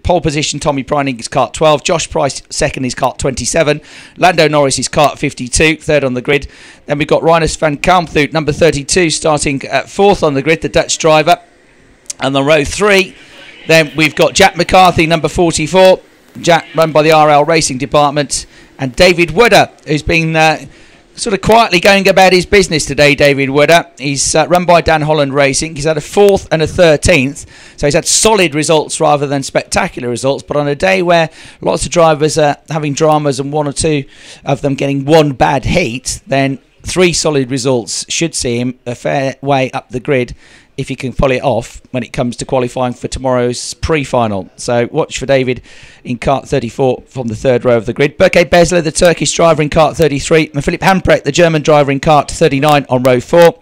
pole position, Tommy Prining is kart 12. Josh Price second is kart 27. Lando Norris is kart 52, third on the grid. Then we've got Rinus van Kalmthout, number 32, starting at fourth on the grid, the Dutch driver. And on row 3, then we've got Jack McCarthy, number 44. Jack, run by the RL Racing Department. And David Wooder, who's been sort of quietly going about his business today, David Wooder. He's run by Dan Holland Racing. He's had a 4th and a 13th. So he's had solid results rather than spectacular results. But on a day where lots of drivers are having dramas and 1 or 2 of them getting one bad heat, then 3 solid results should see him a fair way up the grid if he can pull it off when it comes to qualifying for tomorrow's pre-final. So watch for David in kart 34 from the 3rd row of the grid. Berke Besler, the Turkish driver, in kart 33. And Philip Hamprecht, the German driver, in kart 39 on row 4.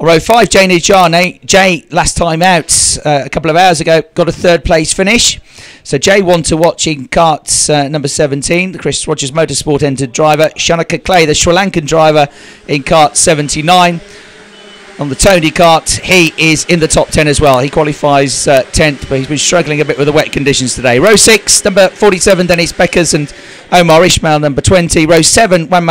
On row 5, Jay Nijane. Jay, last time out a couple of hours ago, got a 3rd place finish. So Jay won to watch in kart number 17, the Chris Rogers Motorsport entered driver. Shanaka Clay, the Sri Lankan driver, in kart 79. On the Tony kart, he is in the top 10 as well. He qualifies 10th, but he's been struggling a bit with the wet conditions today. Row 6, number 47, Dennis Beckers and Omar Ishmael, number 20. Row 7, Max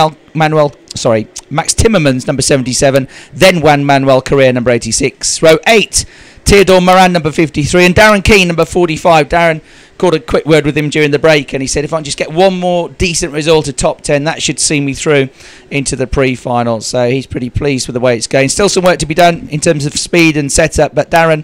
Timmermans, number 77. Then Juan Manuel Correa, number 86. Row 8, Theodore Moran, number 53. And Darren Keane, number 45. Darren caught a quick word with him during the break, and he said, if I can just get one more decent result of top 10, that should see me through into the pre-final. So he's pretty pleased with the way it's going. Still some work to be done in terms of speed and setup, but Darren,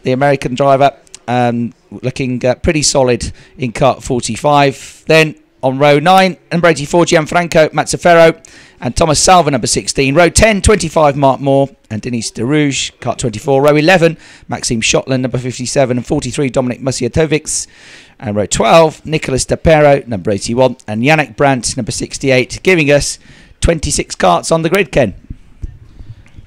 the American driver, looking pretty solid in kart 45. Then on row 9, number 84, Gianfranco Mazzaferro and Thomas Salva, number 16. Row 10, 25, Mark Moore and Denis de Rouge, kart 24. Row 11, Maxime Shotland, number 57, and 43, Dominic Musiatovics. And row 12, Nicolas Dapero, number 81, and Yannick Brandt, number 68, giving us 26 karts on the grid, Ken.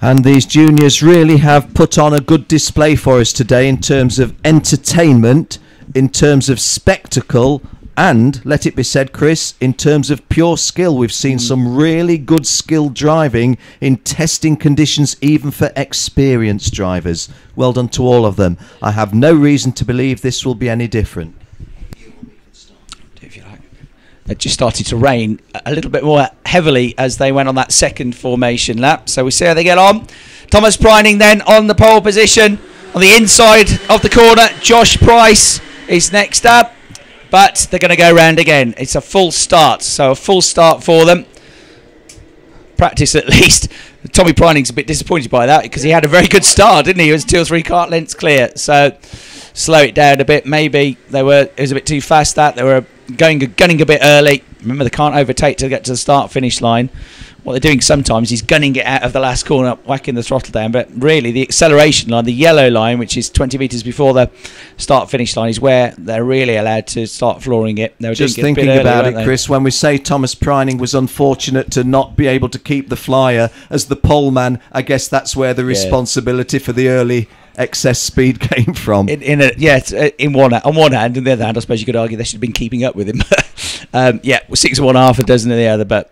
And these juniors really have put on a good display for us today in terms of entertainment, in terms of spectacle, and, let it be said, Chris, in terms of pure skill. We've seen some really good skill driving in testing conditions, even for experienced drivers. Well done to all of them. I have no reason to believe this will be any different. It just started to rain a little bit more heavily as they went on that second formation lap. So we see how they get on. Thomas Prining then on the pole position. On the inside of the corner, Josh Price is next up. But they're going to go round again. It's a full start. So a full start for them. Practice at least. Tommy Prining's a bit disappointed by that because he had a very good start, didn't he? He was 2 or 3 kart lengths clear. So slow it down a bit. Maybe it was a bit too fast that. They were gunning a bit early. Remember, they can't overtake to get to the start-finish line. What they're doing sometimes is gunning it out of the last corner, whacking the throttle down. But really, the acceleration line, the yellow line, which is 20 metres before the start-finish line, is where they're really allowed to start flooring it. They were just thinking about it, Chris, when we say Thomas Prining was unfortunate to not be able to keep the flyer as the pole man, I guess that's where the responsibility for the early excess speed came from. On one hand, and the other hand, I suppose you could argue they should have been keeping up with him. 6 and 1/2 a dozen of the other, but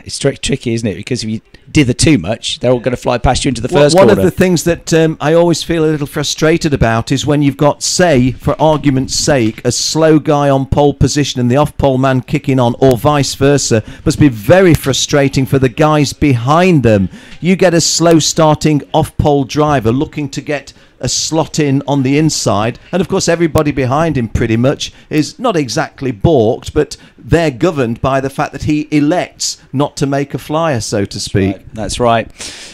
it's tricky, isn't it? Because if you dither too much, they're all going to fly past you into the first corner. One of the things that I always feel a little frustrated about is when you've got, say, for argument's sake, a slow guy on pole position and the off-pole man kicking on, or vice versa. Must be very frustrating for the guys behind them. You get a slow-starting off-pole driver looking to get a slot in on the inside, and of course everybody behind him pretty much is not exactly balked, but they're governed by the fact that he elects not to make a flyer, so to speak. That's right.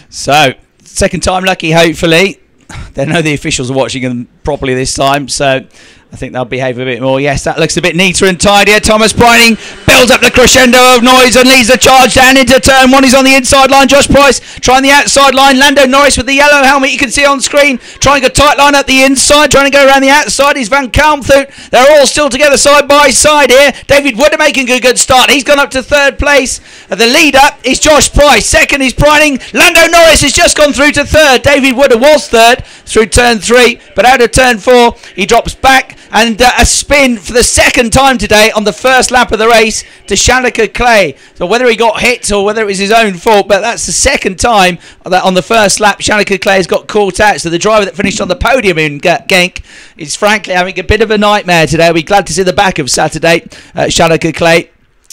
So second time lucky, hopefully. They know the officials are watching them properly this time, so I think they'll behave a bit more. Yes, that looks a bit neater and tidier. Thomas Prining builds up the crescendo of noise and leads the charge down into turn 1. He's on the inside line. Josh Price trying the outside line. Lando Norris with the yellow helmet, you can see on screen, trying a tight line at the inside, trying to go around the outside. Is Van Kalmthout. They're all still together side by side here. David Wooder making a good start. He's gone up to 3rd place. The leader is Josh Price. Second is Prining. Lando Norris has just gone through to 3rd. David Wooder was 3rd through turn 3, but out of turn 4. He drops back, and a spin for the second time today on the first lap of the race to Shanika Clay. So whether he got hit or whether it was his own fault, but that's the second time that on the first lap Shanika Clay has got caught out. So the driver that finished on the podium in Genk is frankly having a bit of a nightmare today. We're glad to see the back of Saturday, Shanika Clay.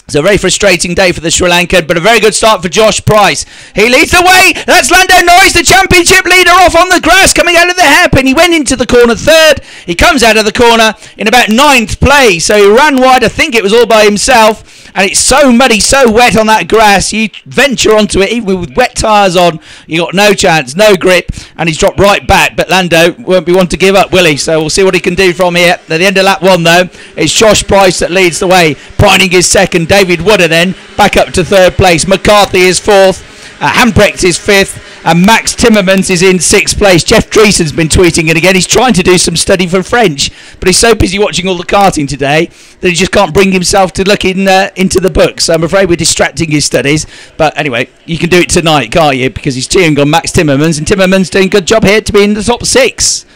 It's a very frustrating day for the Sri Lankan, but a very good start for Josh Price. He leads the way. That's Lando Norris, the championship leader, off on the grass, coming out of the hairpin. He went into the corner third. He comes out of the corner in about 9th place. So he ran wide. I think it was all by himself. And it's so muddy, so wet on that grass. You venture onto it, even with wet tyres on, you got no chance, no grip, and he's dropped right back. But Lando won't be one to give up, will he? So we'll see what he can do from here. At the end of lap 1, though, it's Josh Price that leads the way. Prining is second. David Wooder then back up to 3rd place. McCarthy is 4th. Hamprecht is 5th. And Max Timmermans is in 6th place. Jeff Dreesen's been tweeting it again. He's trying to do some study for French, but he's so busy watching all the karting today that he just can't bring himself to look into the book. So I'm afraid we're distracting his studies. But anyway, you can do it tonight, can't you? Because he's cheering on Max Timmermans, and Timmermans doing a good job here to be in the top 6.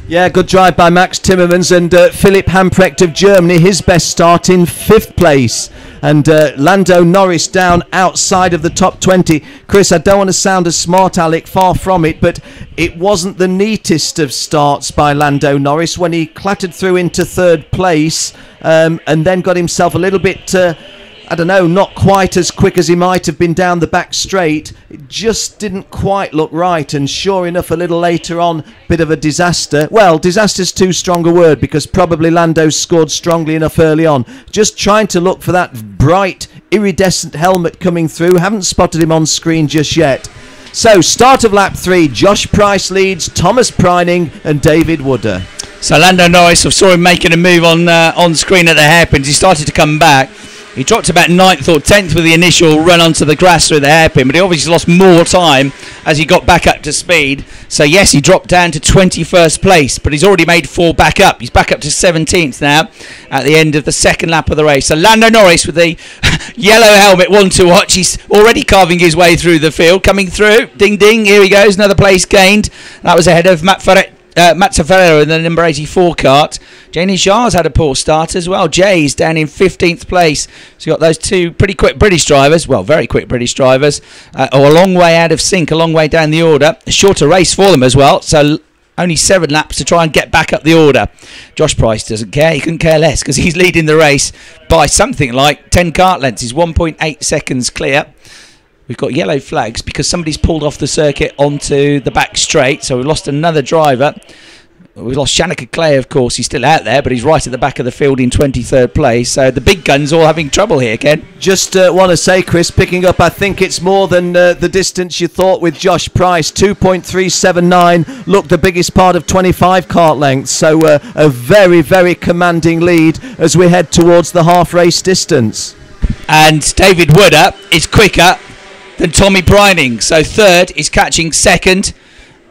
Yeah, good drive by Max Timmermans, and Philipp Hamprecht of Germany, his best start in 5th place. And Lando Norris down outside of the top 20. Chris, I don't want to sound a smart aleck, far from it, but it wasn't the neatest of starts by Lando Norris when he clattered through into 3rd place and then got himself a little bit... I don't know, not quite as quick as he might have been down the back straight. It just didn't quite look right, and sure enough, a little later on, bit of a disaster. Well, disaster's too strong a word, because probably Lando scored strongly enough early on. Just trying to look for that bright, iridescent helmet coming through. Haven't spotted him on screen just yet. So, start of lap 3, Josh Price leads, Thomas Preining and David Wooder. So Lando Norris, I saw him making a move on screen at the hairpins. He started to come back. He dropped about 9th or 10th with the initial run onto the grass through the hairpin, but he obviously lost more time as he got back up to speed. So yes, he dropped down to 21st place, but he's already made 4 back up. He's back up to 17th now at the end of the second lap of the race. So Lando Norris with the yellow helmet, one to watch. He's already carving his way through the field, coming through. Ding, ding, here he goes, another place gained. That was ahead of Matt Ferrero in the number 84 kart. Janie Shah's had a poor start as well. Jay's down in 15th place. So you've got those two pretty quick British drivers, well, very quick British drivers, a long way out of sync, a long way down the order. A shorter race for them as well, so only 7 laps to try and get back up the order. Josh Price doesn't care. He couldn't care less because he's leading the race by something like 10 kart lengths. He's 1.8 seconds clear. We've got yellow flags because somebody's pulled off the circuit onto the back straight, so we've lost another driver. We've lost Shanika Clay, of course. He's still out there, but he's right at the back of the field in 23rd place. So the big guns all having trouble here, Ken. Just want to say, Chris, picking up, I think it's more than the distance you thought with Josh Price. 2.379 looked the biggest part of 25 kart lengths. So a very, very commanding lead as we head towards the half race distance. And David Wooder is quicker than Tommy Preining. So 3rd is catching 2nd.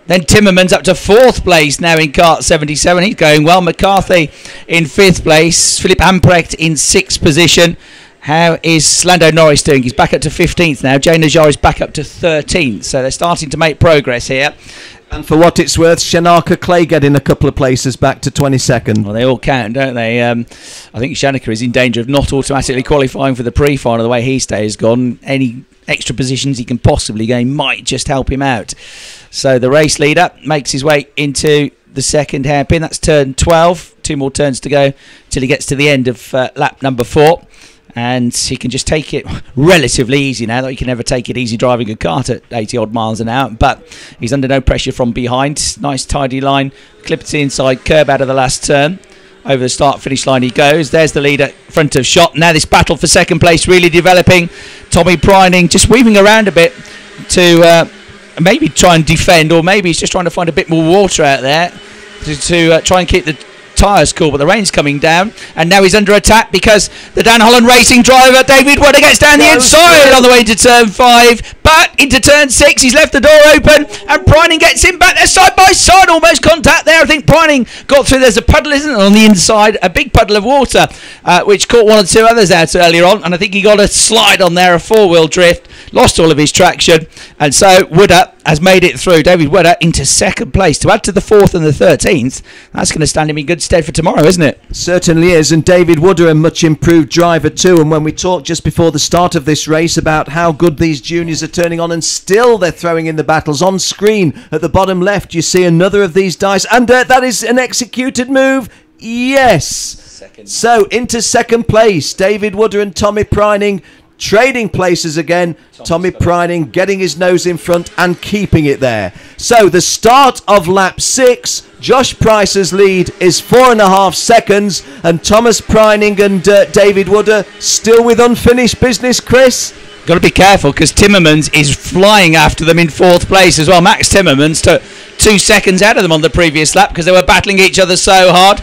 Then Timmermans up to 4th place now in kart 77. He's going well. McCarthy in 5th place. Philipp Hamprecht in 6th position. How is Lando Norris doing? He's back up to 15th now. Jay Najjar is back up to 13th. So they're starting to make progress here. And for what it's worth, Shanika Clay getting a couple of places back to 22nd. Well, they all count, don't they? I think Shanika is in danger of not automatically qualifying for the pre-final the way his day has gone. Any extra positions he can possibly gain might just help him out. So the race leader makes his way into the second hairpin. That's turn 12. 2 more turns to go till he gets to the end of lap number 4. And he can just take it relatively easy now. That he can never take it easy driving a kart at 80 odd miles an hour, but he's under no pressure from behind. Nice tidy line, clips the inside curb out of the last turn. Over the start finish line he goes. There's the leader front of shot. Now this battle for second place really developing. Tommy Preining just weaving around a bit to maybe try and defend, or maybe he's just trying to find a bit more water out there to try and keep the tyres cool, but the rain's coming down, and now he's under attack because the Dan Holland Racing driver David Wooder gets down the inside on the way to turn 5, but into turn 6 he's left the door open, and Preining gets him back there side by side, almost contact there. I think Preining got through. There's a puddle, isn't it, on the inside, a big puddle of water which caught 1 or 2 others out earlier on, and I think he got a slide on there, a 4-wheel drift. lost all of his traction, and so Wooder has made it through. David Wooder into second place. To add to the 4th and the 13th, that's going to stand him in good stead for tomorrow, isn't it? Certainly is, and David Wooder, a much improved driver too. And when we talked just before the start of this race about how good these juniors are turning on, and still they're throwing in the battles. On screen at the bottom left, you see another of these dice, and that is an executed move. Yes. So into second place, David Wooder and Tommy Pryning trading places again. Tommy Pryning getting his nose in front and keeping it there. So the start of lap 6, Josh Price's lead is 4.5 seconds, and Thomas Pryning and David Wooder still with unfinished business, Chris. Got to be careful because Timmermans is flying after them in 4th place as well. Max Timmermans took 2 seconds out of them on the previous lap because they were battling each other so hard.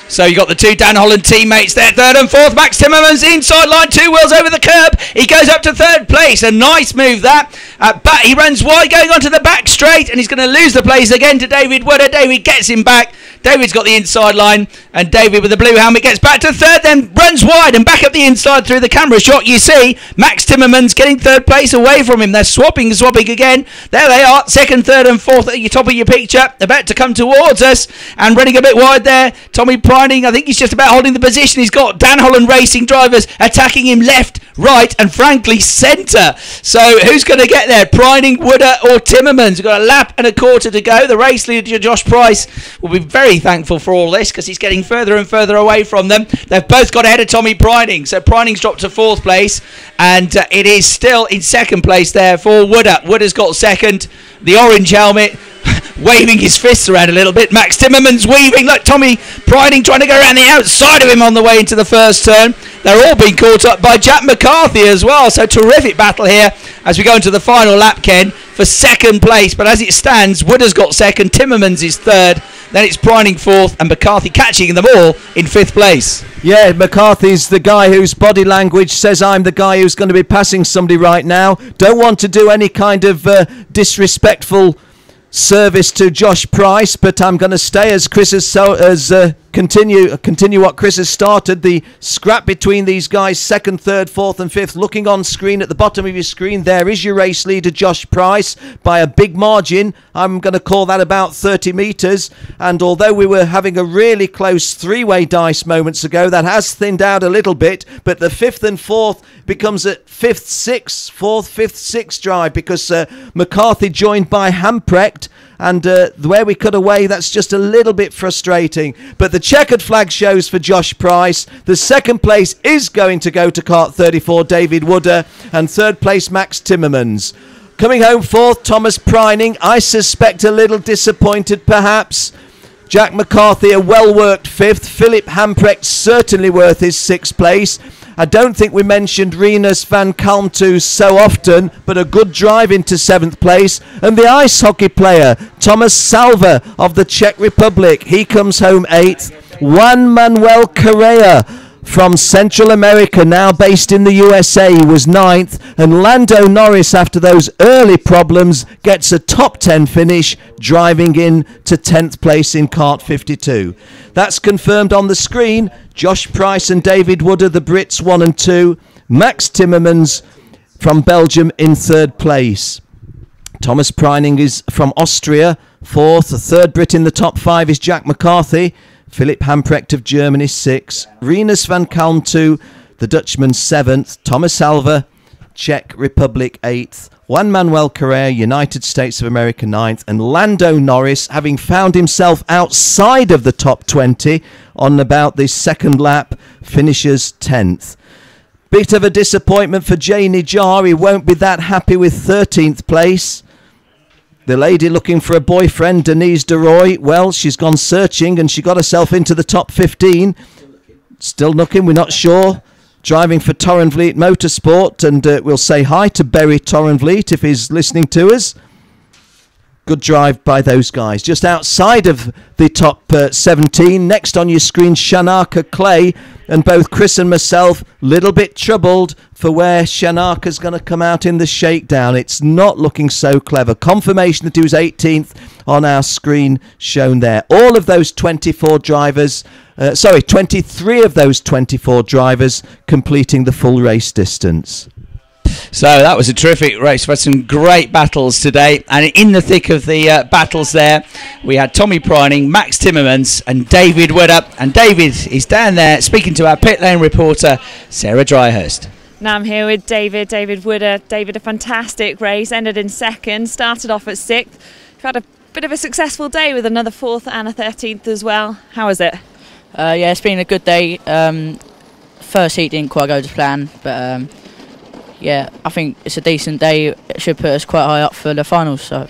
So you got the 2 Dan Holland teammates there, 3rd and 4th. Max Timmermans inside line, 2 wheels over the curb. He goes up to 3rd place. A nice move that. But he runs wide going onto the back straight, and he's going to lose the place again to David Wooder. David gets him back. David's got the inside line, and David with the blue helmet gets back to 3rd, then runs wide and back up the inside through the camera shot. You see Max Timmermans getting 3rd place away from him. They're swapping again. There they are, 2nd, 3rd and 4th at the top of your picture, about to come towards us and running a bit wide there. Tommy Pryning, I think he's just about holding the position. He's got Dan Holland Racing drivers attacking him left, right and frankly centre. So who's going to get there? Pryning, Wooder or Timmermans? We've got a lap and a quarter to go. The race leader Josh Price will be very thankful for all this because he's getting further and further away from them. They've both got ahead of Tommy Pryning, so Pryning's dropped to 4th place, and it is still in 2nd place there for Wooder. Wooder's got 2nd, the orange helmet waving his fists around a little bit. Max Timmermans weaving. Look, Tommy Pryning trying to go around the outside of him on the way into the first turn. They're all being caught up by Jack McCarthy as well. So terrific battle here as we go into the final lap, Ken, for 2nd place. But as it stands, Wooder's got 2nd, Timmermans is 3rd, then it's Pryning 4th, and McCarthy catching them all in 5th place. Yeah, McCarthy's the guy whose body language says I'm the guy who's going to be passing somebody right now. Don't want to do any kind of disrespectful service to Josh Price, but I'm going to stay as Chris has continue what Chris has started. The scrap between these guys, 2nd, 3rd, 4th and 5th. Looking on screen at the bottom of your screen, there is your race leader Josh Price by a big margin. I'm going to call that about 30 metres, and although we were having a really close 3-way dice moments ago, that has thinned out a little bit, but the 5th and 4th becomes a 5th, 6th, 4th, 5th, 6th drive because McCarthy joined by Hamprecht, and where we cut away, that's just a little bit frustrating. But the checkered flag shows for Josh Price. The 2nd place is going to go to kart 34, David Wooder, and 3rd place, Max Timmermans. Coming home 4th, Thomas Pryning. I suspect a little disappointed, perhaps. Jack McCarthy, a well-worked 5th. Philip Hamprecht, certainly worth his 6th place. I don't think we mentioned Rinus van Kalmthout so often, but a good drive into 7th place. And the ice hockey player, Thomas Salva of the Czech Republic, he comes home 8th. Juan Manuel Correa from Central America, now based in the USA, was 9th. And Lando Norris, after those early problems, gets a top 10 finish, driving in to 10th place in kart 52. That's confirmed on the screen. Josh Price and David Wooder, the Brits, 1 and 2. Max Timmermans from Belgium in 3rd place. Thomas Pryning is from Austria, 4th. The 3rd Brit in the top 5 is Jack McCarthy. Philip Hamprecht of Germany, 6th. Rinus van Kalmthout, the Dutchman, 7th. Thomas Alva, Czech Republic, 8th. Juan Manuel Correa, United States of America, 9th. And Lando Norris, having found himself outside of the top 20 on about the 2nd lap, finishes 10th. Bit of a disappointment for Jay Nijar. He won't be that happy with 13th place. The lady looking for a boyfriend, Denise DeRoy, well, she's gone searching and she got herself into the top 15. Still looking, we're not sure. Driving for Torrenvliet Motorsport, and we'll say hi to Berry Torrenvliet if he's listening to us. Good drive by those guys. Just outside of the top 17. Next on your screen, Shanaka Clay. And both Chris and myself, little bit troubled for where Shanaka's going to come out in the shakedown. It's not looking so clever. Confirmation that he was 18th on our screen shown there. All of those 24 drivers, 23 of those 24 drivers completing the full race distance. So that was a terrific race. We had some great battles today, and in the thick of the battles there, we had Tommy Prining, Max Timmermans and David Widder. And David is down there speaking to our pit lane reporter, Sarah Dryhurst. Now I'm here with David Widder. David, a fantastic race, ended in second, started off at 6th. You've had a bit of a successful day with another 4th and a 13th as well. How was it? Yeah, it's been a good day. First heat didn't quite go to plan, but yeah, I think it's a decent day. It should put us quite high up for the finals. So.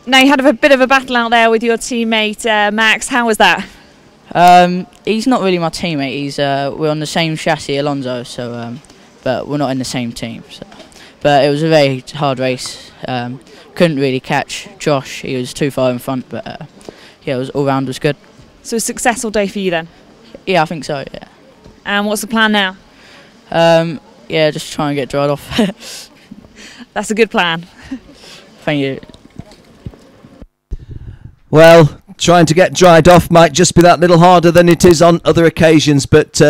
Now you had a bit of a battle out there with your teammate Max. How was that? He's not really my teammate. He's we're on the same chassis, Alonso. So, but we're not in the same team. So. But it was a very hard race. Couldn't really catch Josh. He was too far in front. But yeah, it was all round was good. So a successful day for you then? Yeah, I think so. Yeah. And what's the plan now? Yeah, just try and get dried off. That's a good plan. Thank you. Well, trying to get dried off might just be that little harder than it is on other occasions, but